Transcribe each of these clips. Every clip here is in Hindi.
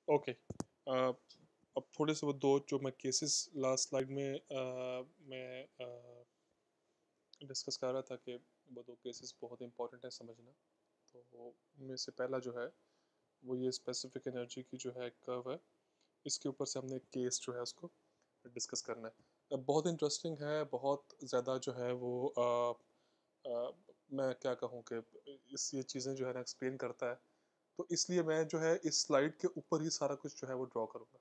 ओके। अब थोड़े से वो दो जो मैं केसेस लास्ट स्लाइड में मैं डिस्कस कर रहा था कि वो दो केसेस बहुत इंपॉर्टेंट है समझना। तो उनमें से पहला जो है वो ये स्पेसिफिक एनर्जी की जो है कर्व है, इसके ऊपर से हमने एक केस जो है उसको डिस्कस करना है। बहुत इंटरेस्टिंग है, बहुत ज़्यादा जो है वो अ, मैं क्या कहूँ कि इस ये चीज़ें जो है ना एक्सप्लेन करता है। तो इसलिए मैं जो है इस स्लाइड के ऊपर ही सारा कुछ जो है वो ड्रॉ करूँगा।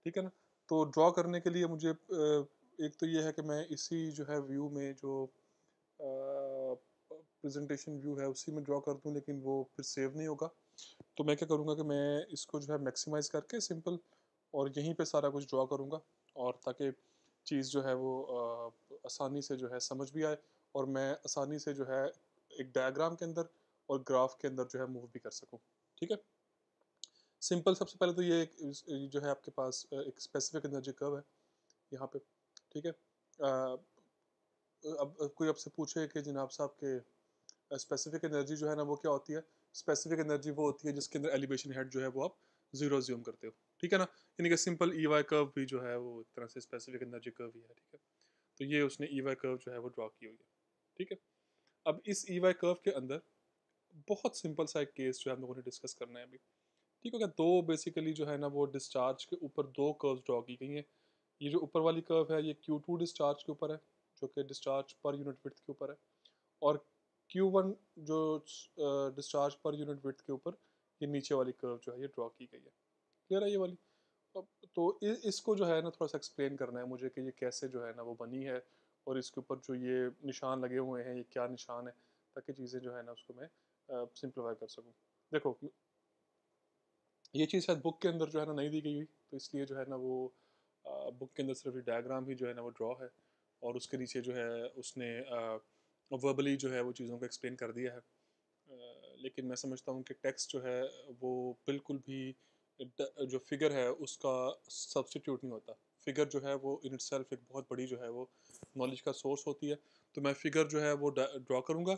ठीक है ना? तो ड्रॉ करने के लिए मुझे एक तो ये है कि मैं इसी जो है व्यू में जो प्रेजेंटेशन व्यू है उसी में ड्रॉ कर दूं, लेकिन वो फिर सेव नहीं होगा। तो मैं क्या करूँगा कि मैं इसको जो है मैक्सिमाइज करके सिंपल और यहीं पे सारा कुछ ड्रॉ करूँगा, और ताकि चीज़ जो है वो आसानी से जो है समझ भी आए, और मैं आसानी से जो है एक डायग्राम के अंदर और ग्राफ के अंदर जो है मूव भी कर सकूँ। ठीक है? सिंपल सबसे पहले तो ये जो है आपके पास एक स्पेसिफिक एनर्जी कर्व है यहाँ पे। ठीक है? अब कोई आपसे पूछे कि जनाब साहब के स्पेसिफिक एनर्जी जो है ना वो क्या होती है? स्पेसिफिक एनर्जी वो होती है जिसके अंदर एलिवेशन हेड जो है वो आप जीरो अज्यूम करते हो। ठीक है ना? यानी कि सिंपल ई वाई कर्व भी जो है वो एक तरह से स्पेसिफिक एनर्जी कर्व ही है। ठीक है? तो ये उसने ई वाई कर्व जो है वो ड्रॉ की हुई है। ठीक है? अब इस ई वाई कर्व के अंदर बहुत सिंपल सा एक केस जो है हम लोगों ने डिस्कस करना है अभी। ठीक हो गया? दो बेसिकली जो है ना वो डिस्चार्ज के ऊपर दो कर्व्स ड्रॉ की गई हैं। ये जो ऊपर वाली कर्व है ये Q2 डिस्चार्ज के ऊपर है, जो कि डिस्चार्ज पर यूनिट विड्थ के ऊपर है, और Q1 जो डिस्चार्ज पर यूनिट विड्थ के ऊपर ये नीचे वाली कर्व जो है ये ड्रॉ की गई है। क्लियर है ये वाली? अब तो इसको जो है ना थोड़ा सा एक्सप्लेन करना है मुझे कि ये कैसे जो है ना वो बनी है, और इसके ऊपर जो ये निशान लगे हुए हैं ये क्या निशान है, ताकि चीज़ें जो है ना उसको मैं सिंप्लीफाई कर सकूँ। देखो, ये चीज़ शायद बुक के अंदर जो है ना नहीं दी गई हुई, तो इसलिए जो है ना वो बुक के अंदर सिर्फ ये डायग्राम ही जो है ना वो ड्रॉ है, और उसके नीचे जो है उसने वर्बली जो है वो चीज़ों को एक्सप्लेन कर दिया है। लेकिन मैं समझता हूँ कि टेक्स्ट जो है वो बिल्कुल भी जो फिगर है उसका सब्स्टिट्यूट नहीं होता। फिगर जो है वो इन इटसेल्फ एक बहुत बड़ी जो है वो नॉलेज का सोर्स होती है। तो मैं फिगर जो है वो ड्रॉ करूँगा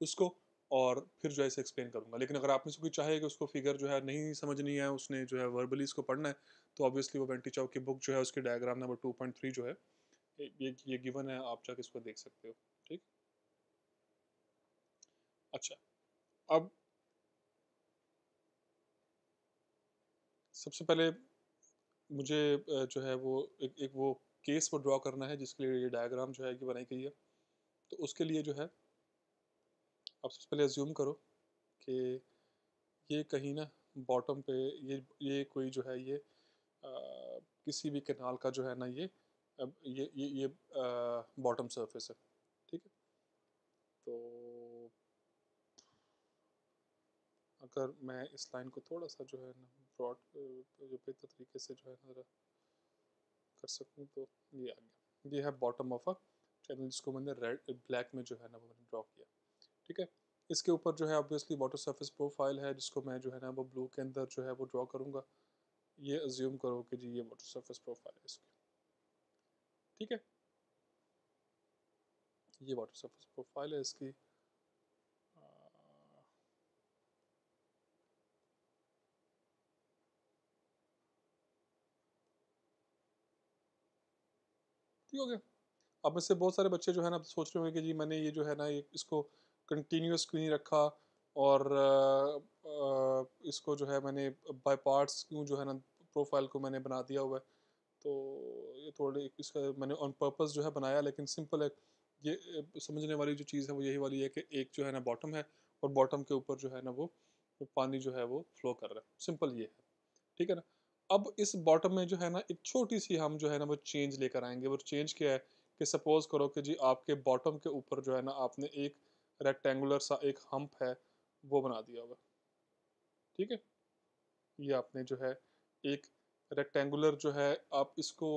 उसको, और फिर जो है इसे एक्सप्लेन करूँगा। लेकिन अगर आप में से कोई चाहे कि उसको फिगर जो है नहीं समझनी है, उसने जो है वर्बली इसको पढ़ना है, तो ऑब्वियसली वो बेंटी चाउ की बुक जो है उसकी डायग्राम नंबर 2.3 जो है ये गिवन है, आप जाके इसको देख सकते हो। ठीक? अच्छा, अब सबसे पहले मुझे जो है वो एक वो केस वो ड्रॉ करना है जिसके लिए ये डायग्राम जो है कि बनाई गई है। तो उसके लिए जो है आप सबसे पहले अज्यूम करो कि ये कहीं ना बॉटम पे ये कोई जो है ये किसी भी कैनाल का जो है ना ये ये बॉटम सरफेस है। ठीक है? तो अगर मैं इस लाइन को थोड़ा सा जो है ना ब्रॉड जो बेहतर तरीके से जो है ना कर सकूँ, तो ये आ गया। ये है बॉटम ऑफ अ चैनल जिसको मैंने रेड ब्लैक में जो है ना वो मैंने ड्रॉ किया। ठीक है? इसके ऊपर जो है ऑब्वियसली वाटर सरफेस प्रोफाइल है जिसको मैं जो है ना वो ब्लू के अंदर जो है वो ड्रॉ करूँगा। ये अज्यूम करो कि जी ये वाटर सरफेस प्रोफाइल है इसकी। ठीक है? ये वाटर सरफेस प्रोफाइल है इसकी। ठीक हो गया? अब में से बहुत सारे बच्चे जो है ना सोच रहे होंगे कि जी मैंने ये जो है ना ये इसको कंटिन्यूस क्यों नहीं रखा, और इसको जो है मैंने बाय पार्ट्स क्यों जो है ना प्रोफाइल को मैंने बना दिया हुआ है। तो ये थोड़ी इसका मैंने ऑन पर्पस जो है बनाया, लेकिन सिंपल है। ये समझने वाली जो चीज़ है वो यही वाली है कि एक जो है ना बॉटम है, और बॉटम के ऊपर जो है ना वो पानी जो है वो फ्लो कर रहा है। सिंपल ये है। ठीक है ना? अब इस बॉटम में जो है ना एक छोटी सी हम जो है ना वो चेंज लेकर आएंगे। वो चेंज क्या है कि सपोज करो कि जी आपके बॉटम के ऊपर जो है ना आपने एक रेक्टेंगुलर सा एक हम्प है वो बना दिया हुआ। ठीक है? ये आपने जो है एक रेक्टेंगुलर जो है आप इसको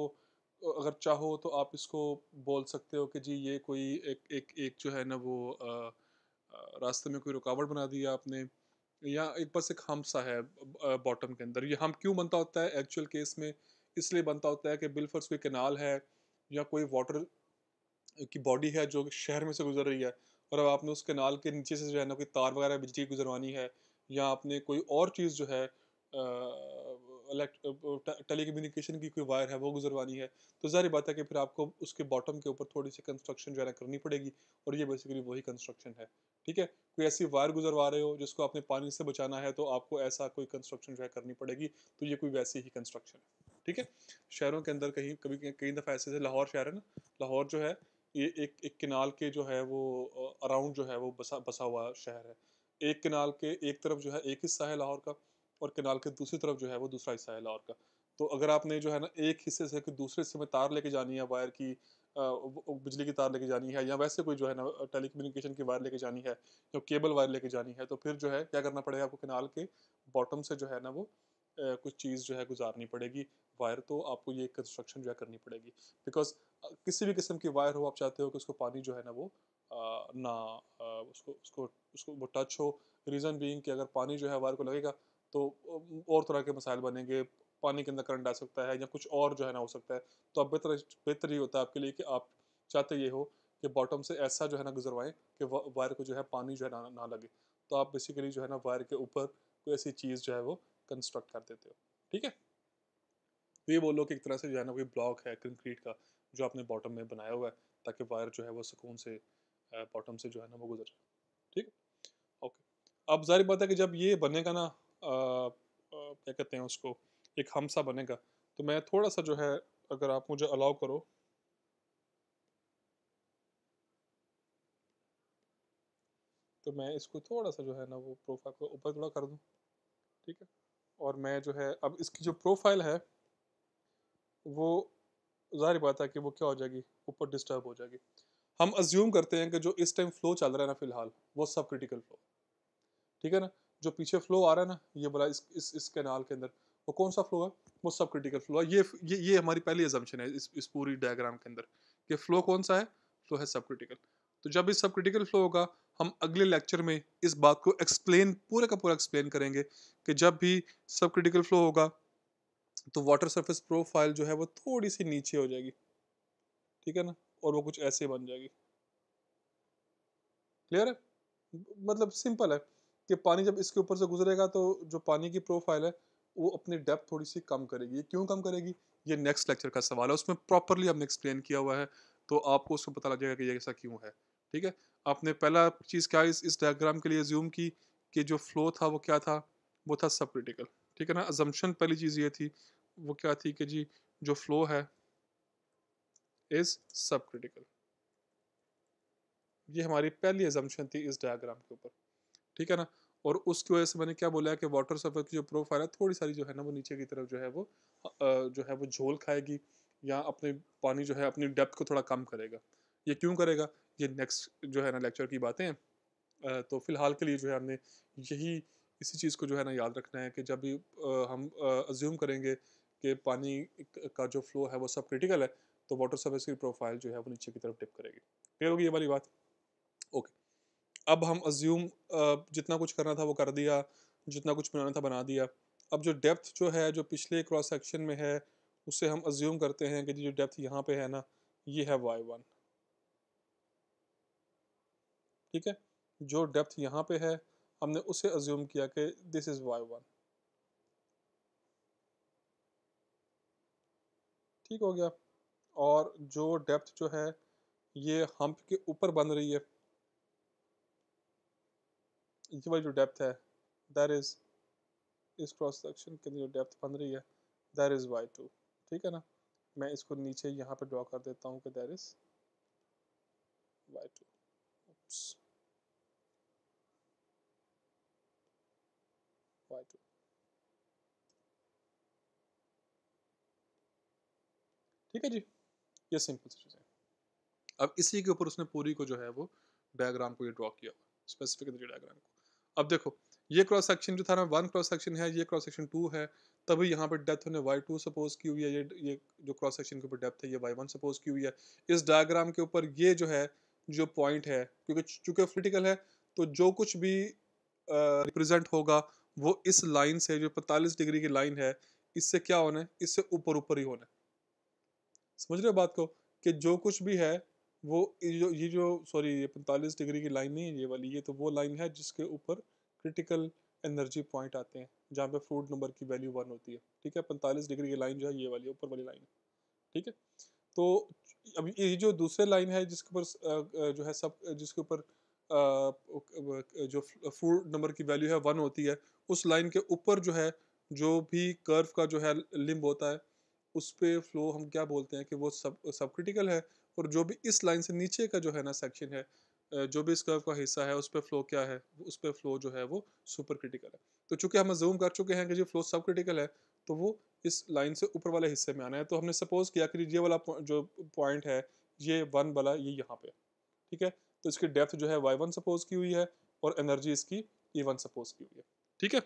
अगर चाहो तो आप इसको बोल सकते हो कि जी ये कोई एक एक एक जो है ना वो रास्ते में कोई रुकावट बना दी है आपने, या एक बस एक हम्प सा है बॉटम के अंदर। ये हम्प क्यों बनता होता है एक्चुअल केस में? इसलिए बनता होता है कि बिलफर्स कोई कैनाल है या कोई वाटर की बॉडी है जो शहर में से गुजर रही है, और अब आपने उस कैनाल के नीचे से जो है ना कोई तार वगैरह बिजली की गुजरवानी है, या आपने कोई और चीज़ जो है टेलीकम्युनिकेशन की कोई वायर है वो गुजरवानी है, तो ज़ाहिर बात है कि फिर आपको उसके बॉटम के ऊपर थोड़ी सी कंस्ट्रक्शन जो है ना करनी पड़ेगी, और ये बेसिकली वही कंस्ट्रक्शन है। ठीक है, कोई ऐसी वायर गुजरवा रहे हो जिसको आपने पानी से बचाना है, तो आपको ऐसा कोई कंस्ट्रक्शन जो है करनी पड़ेगी, तो ये कोई वैसी ही कंस्ट्रक्शन है। ठीक है, शहरों के अंदर कहीं कभी कई दफ़ा ऐसे, लाहौर शहर है ना, लाहौर जो है ये एक किनाल के जो है वो अराउंड जो है वो बसा बसा हुआ शहर है। एक किनाल के एक तरफ जो है एक हिस्सा है लाहौर का, और किनाल के दूसरी तरफ जो है वो दूसरा हिस्सा है लाहौर का। तो अगर आपने जो है ना एक हिस्से से दूसरे हिस्से में तार लेके जानी है, वायर की बिजली की तार लेके जानी है, या वैसे कोई जो है ना टेलीकम्युनिकेशन की वायर लेके जानी है, या केबल वायर लेके जानी है, तो फिर जो है क्या करना पड़ेगा आपको, किनाल के बॉटम से जो है ना वो कुछ चीज़ जो है गुजारनी पड़ेगी वायर, तो आपको ये कंस्ट्रक्शन जो है करनी पड़ेगी। बिकॉज किसी भी किस्म की वायर हो, आप चाहते हो कि उसको पानी जो है ना वो ना उसको उसको उसको वो टच हो। रीज़न बीइंग कि अगर पानी जो है वायर को लगेगा, तो और तरह के मसाइल बनेंगे, पानी के अंदर करंट आ सकता है, या कुछ और जो है ना हो सकता है। तो अब बेहतर बेहतर ये होता है आपके लिए कि आप चाहते ये हो कि बॉटम से ऐसा जो है ना गुजरवाएं कि वायर को जो है पानी जो है ना लगे। तो आप बेसिकली जो है ना वायर के ऊपर कोई ऐसी चीज़ जो है वो कंस्ट्रक्ट कर देते हो। ठीक है, तो ये बोलो कि एक तरह से जो है ना कोई ब्लॉक है कंक्रीट का जो आपने बॉटम में बनाया हुआ है, ताकि वायर जो है वो सुकून से बॉटम से जो है ना वो गुजर जाए। ठीक है, ओके। अब जाहिर बात है कि जब ये बनेगा ना, क्या कहते हैं उसको, एक हमसा बनेगा, तो मैं थोड़ा सा जो है, अगर आप मुझे अलाउ करो, तो मैं इसको थोड़ा सा जो है ना वो प्रोफाइल को ऊपर थोड़ा कर दूँ। ठीक है, और मैं जो है अब इसकी जो प्रोफाइल है वो ज़ाहिर बात है कि वो क्या हो जाएगी, ऊपर डिस्टर्ब हो जाएगी। हम अज्यूम करते हैं कि जो इस टाइम फ्लो चल रहा है ना फिलहाल, वो सब क्रिटिकल फ्लो। ठीक है ना, जो पीछे फ्लो आ रहा है ना, ये बोला इस कैनाल के अंदर, वो कौन सा फ्लो है, वो सब क्रिटिकल फ्लो है। ये हमारी पहली अजम्पशन है इस पूरी डायग्राम के अंदर, कि फ्लो कौन सा है, फ्लो है सब क्रिटिकल। तो जब इस सब क्रिटिकल फ्लो होगा, हम अगले लेक्चर में इस बात को एक्सप्लेन, पूरे का पूरा एक्सप्लेन करेंगे कि जब भी सब क्रिटिकल फ्लो होगा, तो वाटर सरफेस प्रोफाइल जो है वो थोड़ी सी नीचे हो जाएगी। ठीक है ना, और वो कुछ ऐसे बन जाएगी। क्लियर है, मतलब सिंपल है कि पानी जब इसके ऊपर से गुजरेगा, तो जो पानी की प्रोफाइल है वो अपनी डेप्थ थोड़ी सी कम करेगी। ये क्यों कम करेगी, ये नेक्स्ट लेक्चर का सवाल है, उसमें प्रॉपरली हमने एक्सप्लेन किया हुआ है, तो आपको उसको पता लग जाएगा कि ये ऐसा क्यों है। ठीक है, आपने पहला चीज़ क्या इस डायग्राम के लिए ज्यूम की कि जो फ्लो था वो क्या था, वो था सब क्रिटिकल। ठीक है ना, अजम्पशन पहली चीज़ ये थी, वो क्या थी कि जी जो फ्लो है इज सब क्रिटिकल। ये हमारी पहली अजम्पशन थी इस डायग्राम के ऊपर। ठीक है ना, और उसकी वजह से मैंने क्या बोला है कि वाटर सरफेस की जो प्रोफाइल है थोड़ी सारी जो है ना वो नीचे की तरफ जो है वो जो है वो झोल खाएगी, या अपने पानी जो है अपनी डेप्थ को थोड़ा कम करेगा। ये क्यों करेगा, ये नेक्स्ट जो है ना लेक्चर की बातें हैं। तो फिलहाल के लिए जो है हमने यही इसी चीज़ को जो है ना याद रखना है कि जब भी हम अज्यूम करेंगे कि पानी का जो फ्लो है वो सब क्रिटिकल है, तो वाटर सरफेस की प्रोफाइल जो है वो नीचे की तरफ टिप करेगी। क्लियर होगी ये वाली बात। ओके, अब हम अज्यूम जितना कुछ करना था वो कर दिया, जितना कुछ बनाना था बना दिया। अब जो डेप्थ जो है जो पिछले क्रॉस सेक्शन में है, उससे हम अज्यूम करते हैं कि जो डेप्थ यहाँ पे है ना, ये है y1। ठीक है, जो डेप्थ यहाँ पे है, हमने उसे अज्यूम किया कि दिस इज़ y1। ठीक हो गया, और जो डेप्थ जो है ये हम्प के ऊपर बन रही है, ये वाली जो डेप्थ है, दैट इज़ इस क्रॉस सेक्शन के जो डेप्थ बन रही है, दैट इज़ y2। ठीक है ना, मैं इसको नीचे यहाँ पे ड्रॉ कर देता हूँ कि दैट इज़ y2। y2। ठीक है जी, ये सिंपल सी चीज़ है। अब इसी के ऊपर उसने पूरी को जो है वो डायग्राम को ये ड्रॉ किया हुआ, स्पेसिफिक एनर्जी डायग्राम को। अब देखो, ये क्रॉस सेक्शन जो था ना, वन क्रॉस सेक्शन है, ये क्रॉस सेक्शन टू है, तभी यहाँ पर डेप्थ हमने y2 सपोज की हुई है, ये जो क्रॉस सेक्शन के ऊपर डेप्थ है ये y1 सपोज की हुई है। इस डायग्राम के ऊपर ये जो है, जो पॉइंट है, क्योंकि चूंकि क्रिटिकल है, तो जो कुछ भी रिप्रेजेंट होगा वो इस लाइन से, जो 45 डिग्री की लाइन है, इससे क्या होना है, इससे ऊपर ऊपर ही होना है। समझ रहे हो बात को, कि जो कुछ भी है वो ये जो सॉरी, ये 45 डिग्री की लाइन नहीं है ये वाली, ये तो वो लाइन है जिसके ऊपर क्रिटिकल एनर्जी पॉइंट आते हैं। जहाँ पे फ्लूइड नंबर की वैल्यू 1 होती है, ठीक है। 45 डिग्री की लाइन जो है ये वाली ऊपर वाली लाइन है, ठीक है। तो अब ये जो दूसरे लाइन है जिसके ऊपर जो है सब जिसके ऊपर जो फ्लूइड नंबर की वैल्यू है 1 होती है, उस लाइन के ऊपर जो है जो भी कर्व का जो है लिम्ब होता है उस पे फ्लो हम क्या बोलते हैं कि वो सब क्रिटिकल है। और जो भी इस लाइन से नीचे का जो है ना सेक्शन है, जो भी इस कर्व का हिस्सा है उस पे फ्लो क्या है, उस पे फ्लो जो है वो सुपर क्रिटिकल है। तो चूंकि हम जूम कर चुके हैं कि जो फ्लो सब क्रिटिकल है, तो वो इस लाइन से ऊपर वाले हिस्से में आना है। तो हमने सपोज किया कि ये वाला जो पॉइंट है ये 1 वाला ये यहाँ पे है, ठीक है। तो इसकी डेप्थ जो है y1 सपोज की हुई है और एनर्जी इसकी e1 सपोज की हुई है, ठीक है।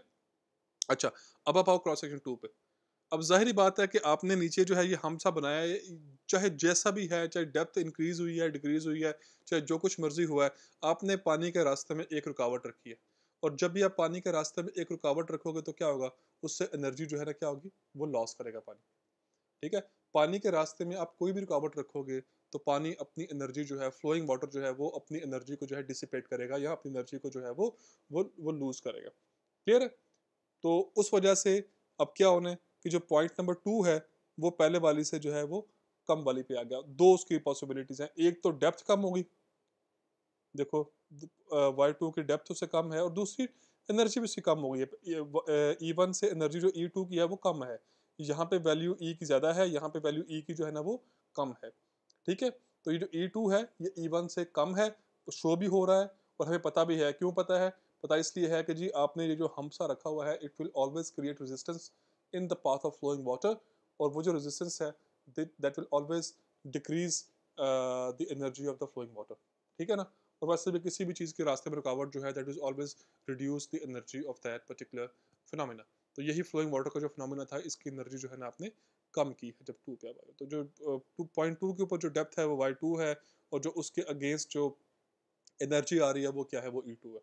अच्छा, अब आप आओ क्रॉस सेक्शन 2 पे। अब ज़ाहिर बात है कि आपने नीचे जो है ये हमसा बनाया है, चाहे जैसा भी है, चाहे डेप्थ इंक्रीज़ हुई है, डिक्रीज़ हुई है, चाहे जो कुछ मर्ज़ी हुआ है, आपने पानी के रास्ते में एक रुकावट रखी है। और जब भी आप पानी के रास्ते में एक रुकावट रखोगे तो क्या होगा, उससे एनर्जी जो है ना क्या होगी, वो लॉस करेगा पानी, ठीक है। पानी के रास्ते में आप कोई भी रुकावट रखोगे तो पानी अपनी एनर्जी जो है, फ्लोइंग वाटर जो है वो अपनी एनर्जी को जो है डिसिपेट करेगा या अपनी एनर्जी को जो है वो लूज़ करेगा। क्लियर है? तो उस वजह से अब क्या होना है कि जो पॉइंट नंबर 2 है वो पहले वाली से जो है वो कम वाली पे आ गया। दो उसकी पॉसिबिलिटीज हैं, एक तो डेप्थ कम होगी, देखो y2 की डेप्थ उससे कम है, और दूसरी एनर्जी भी उसकी कम हो गई है। E1 से एनर्जी जो E2 की है वो कम है, यहाँ पे वैल्यू E की ज़्यादा है, यहाँ पे वैल्यू E की जो है ना वो कम है, ठीक है। तो ये जो E2 है ये E1 से कम है, शो भी हो रहा है और हमें पता भी है। क्यों पता है? पता इसलिए है कि जी आपने ये जो हमसा रखा हुआ है, it will always create resistance in the path of flowing water, और वो जो रेजिस्टेंस है that will always decrease the energy of the flowing water, ठीक है ना। और वैसे भी किसी भी चीज़ के रास्ते में रुकावट जो है that is always reduce the energy of that particular phenomena. तो यही फ्लोइंग वाटर का जो फिनोमेना था, इसकी एनर्जी जो है ना आपने कम की है जब 2 पे आया। तो जो 2.2 के ऊपर जो डेप्थ है वो y2 है, और जो उसके अगेंस्ट जो एनर्जी आ रही है वो क्या है, वो E2 है।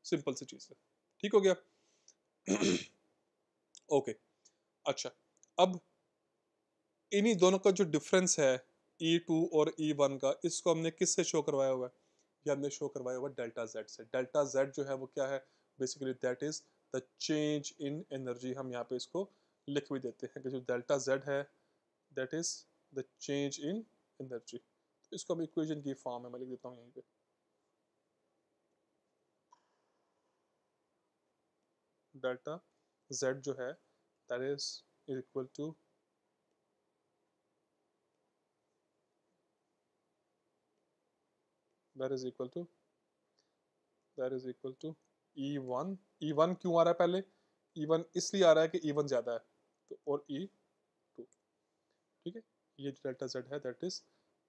सिंपल सी चीज़ है, ठीक हो गया। ओके, अच्छा, अब इन्हीं दोनों का जो डिफरेंस है E2 और E1 का, इसको हमने किससे शो करवाया हुआ है? ये हमने शो करवाया हुआ डेल्टा जेड से। डेल्टा जेड जो है वो क्या है, basically that is the change in energy. हम यहाँ पे इसको लिख भी देते हैं कि जो डेल्टा जेड है that is the change in energy. तो इसको हम इक्वेशन की फॉर्म में मैं लिख देता हूँ यहीं पे। डेल्टा जेड जो है that is equal to that is equal to that is equal to E1। E1 क्यों आ रहा है पहले? E1 इसलिए आ रहा है कि E1 ज़्यादा है, तो और E2, ठीक है। ये जो डेल्टा जेड है that is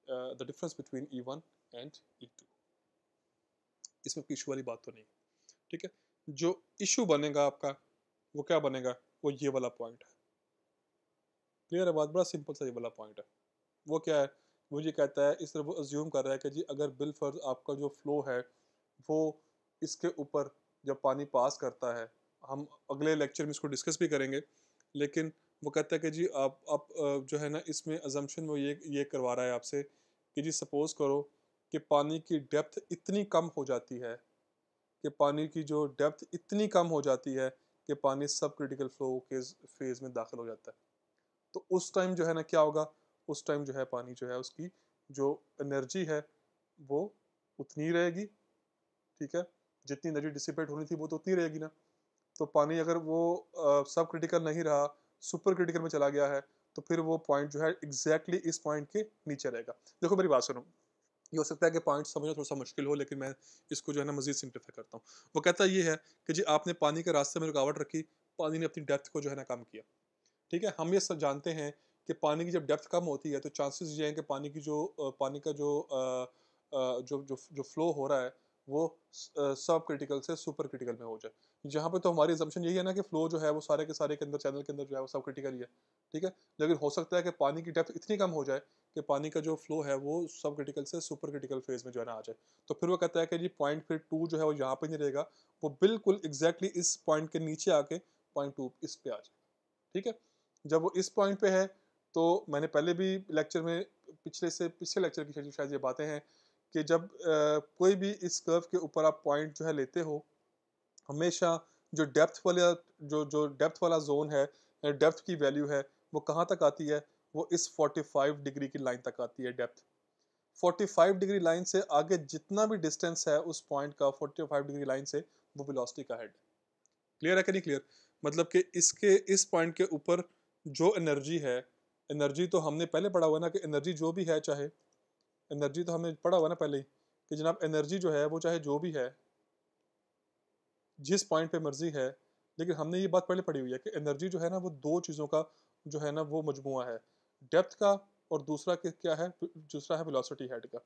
the difference between E1 and E2। इसमें कोई इशू वाली बात तो नहीं, ठीक है। जो इशू बनेगा आपका वो क्या बनेगा, वो ये वाला पॉइंट है। क्लियर है बात? बड़ा सिंपल सा ये वाला पॉइंट है। वो क्या है, वो ये कहता है, इस तरह वो अज्यूम कर रहा है कि जी अगर बिल फर्ज आपका जो फ्लो है वो इसके ऊपर जब पानी पास करता है, हम अगले लेक्चर में इसको डिस्कस भी करेंगे, लेकिन वो कहता है कि जी आप जो है ना इसमें अजम्पशन वो ये करवा रहा है आपसे कि जी सपोज़ करो कि पानी की डेप्थ इतनी कम हो जाती है, कि पानी की जो डेप्थ इतनी कम हो जाती है कि पानी सब क्रिटिकल फ्लो के फेज़ में दाखिल हो जाता है। तो उस टाइम जो है ना क्या होगा, उस टाइम जो है पानी जो है उसकी जो एनर्जी है वो उतनी ही रहेगी, ठीक है। जितनी एनर्जी डिसिपेट होनी थी वो तो उतनी रहेगी ना। तो पानी अगर वो सब क्रिटिकल नहीं रहा, सुपर क्रिटिकल में चला गया है, तो फिर वो पॉइंट जो है एग्जैक्टली इस पॉइंट के नीचे रहेगा। देखो मेरी बात सुनो, ये हो सकता है कि पॉइंट समझना थोड़ा सा मुश्किल हो, लेकिन मैं इसको जो है ना मजीद सिंप्लीफाई करता हूँ। वो कहता ये है कि जी आपने पानी के रास्ते में रुकावट रखी, पानी ने अपनी डेप्थ को जो है ना कम किया, ठीक है। हम ये सब जानते हैं कि पानी की जब डेप्थ कम होती है तो चांसेस ये हैं कि पानी की जो पानी का जो फ्लो हो रहा है वो सब क्रिटिकल से सुपर क्रिटिकल में हो जाए। जहाँ पे तो हमारी assumption यही है ना कि फ्लो जो है वो सारे के सारे के अंदर चैनल के अंदर जो है वो सब क्रिटिकल ही है, ठीक है। लेकिन हो सकता है कि पानी की डेप्थ इतनी कम हो जाए कि पानी का जो फ्लो है वो सब क्रिटिकल से सुपर क्रिटिकल फेज में जो है ना आ जाए। तो फिर वो कहता है कि जी पॉइंट फिर 2 जो है वो यहाँ पे नहीं रहेगा, वो बिल्कुल एग्जैक्टली इस पॉइंट के नीचे आके पॉइंट 2 इस पे आ जाए, ठीक है। जब वो इस पॉइंट पे है तो मैंने पहले भी लेक्चर में पिछले लेक्चर की शायद ये बातें हैं कि जब कोई भी इस कर्व के ऊपर आप पॉइंट जो है लेते हो, हमेशा जो डेप्थ वाला जो डेप्थ वाला जोन है, डेप्थ की वैल्यू है, वो कहाँ तक आती है, वो इस 45 डिग्री की लाइन तक आती है डेप्थ। 45 डिग्री लाइन से आगे जितना भी डिस्टेंस है उस पॉइंट का 45 डिग्री लाइन से, वो वेलोसिटी का हेड। क्लियर है कि नहीं क्लियर? मतलब कि इसके इस पॉइंट के ऊपर जो एनर्जी है, एनर्जी तो हमने पहले पढ़ा हुआ ना कि एनर्जी जो भी है, चाहे एनर्जी तो हमने पढ़ा हुआ ना पहले ही कि जनाब एनर्जी जो है वो चाहे जो भी है, जिस पॉइंट पे मर्जी है, लेकिन हमने ये बात पहले पढ़ी हुई है कि एनर्जी जो है ना वो दो चीज़ों का जो है ना वो मजमुआ है, डेप्थ का और दूसरा क्या है, दूसरा है वेलोसिटी हेड का।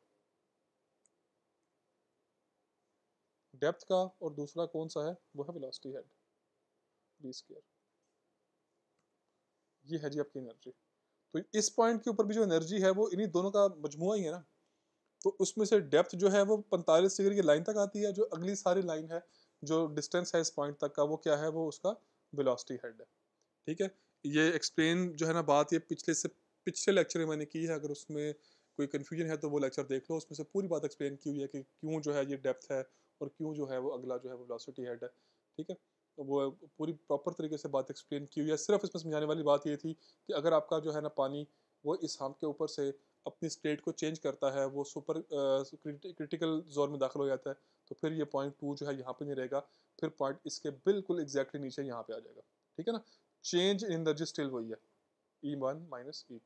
डेप्थ का और दूसरा कौन सा है, वो है वेलोसिटी हेड, बी स्क्वायर। ये है जी आपकी एनर्जी। तो इस पॉइंट के ऊपर भी जो एनर्जी है वो इन्हीं दोनों का मजमुआ ही है ना। तो उसमें से डेप्थ जो है वो 45 डिग्री की लाइन तक आती है, जो अगली सारी लाइन है, जो डिस्टेंस है इस पॉइंट तक का, वो क्या है, वो उसका वेलोसिटी हेड है। ठीक है, ये एक्सप्लेन जो है ना बात, ये पिछले लेक्चर में मैंने की है। अगर उसमें कोई कन्फ्यूजन है तो वो लेक्चर देख लो, उसमें से पूरी बात एक्सप्लेन की हुई है कि क्यों जो है ये डेप्थ है और क्यों जो है वो अगला जो है वो वेलोसिटी हेड है। ठीक है, तो वो पूरी प्रॉपर तरीके से बात एक्सप्लेन की हुई है। सिर्फ इसमें समझाने वाली बात ये थी कि अगर आपका जो है ना पानी वो इस हम के ऊपर से अपनी स्टेट को चेंज करता है, वो सुपर क्रिटिकल जोन में दाखिल हो जाता है, तो फिर ये पॉइंट 2 जो है यहाँ पे नहीं रहेगा, फिर पॉइंट इसके बिल्कुल एग्जैक्टली नीचे यहाँ पे आ जाएगा। ठीक है ना, चेंज इन एनर्जी स्टिल वही है, E1 माइनस E2।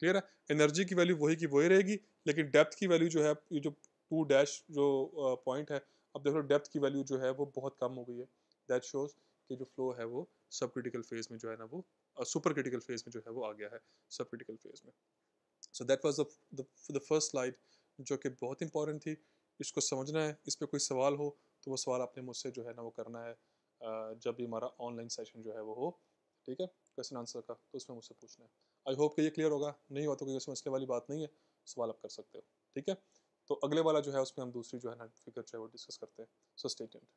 क्लियर है, एनर्जी की वैल्यू वही की वही रहेगी, लेकिन डेप्थ की वैल्यू जो है, ये जो 2 डैश जो पॉइंट है, अब देख लो डेप्थ की वैल्यू जो है वो बहुत कम हो गई है। दैट शोज कि जो फ्लो है वो सब क्रिटिकल फेज में जो है ना वो सुपर क्रिटिकल फेज में जो है वो आ गया है, सब क्रिटिकल फेज में। So that was the first slide, जो कि बहुत इंपॉर्टेंट थी। इसको समझना है, इस पर कोई सवाल हो तो वो सवाल आपने मुझसे जो है ना वो करना है जब भी हमारा ऑनलाइन सेशन जो है वो हो। ठीक है, क्वेश्चन आंसर का, तो उसमें मुझसे पूछना है। आई होप कि ये क्लियर होगा, नहीं हुआ तो कोई समझने वाली बात नहीं है, सवाल आप कर सकते हो। ठीक है, तो अगले वाला जो है उसमें हम दूसरी जो है ना फिगर जो है वो डिस्कस करते हैं। So stay tuned.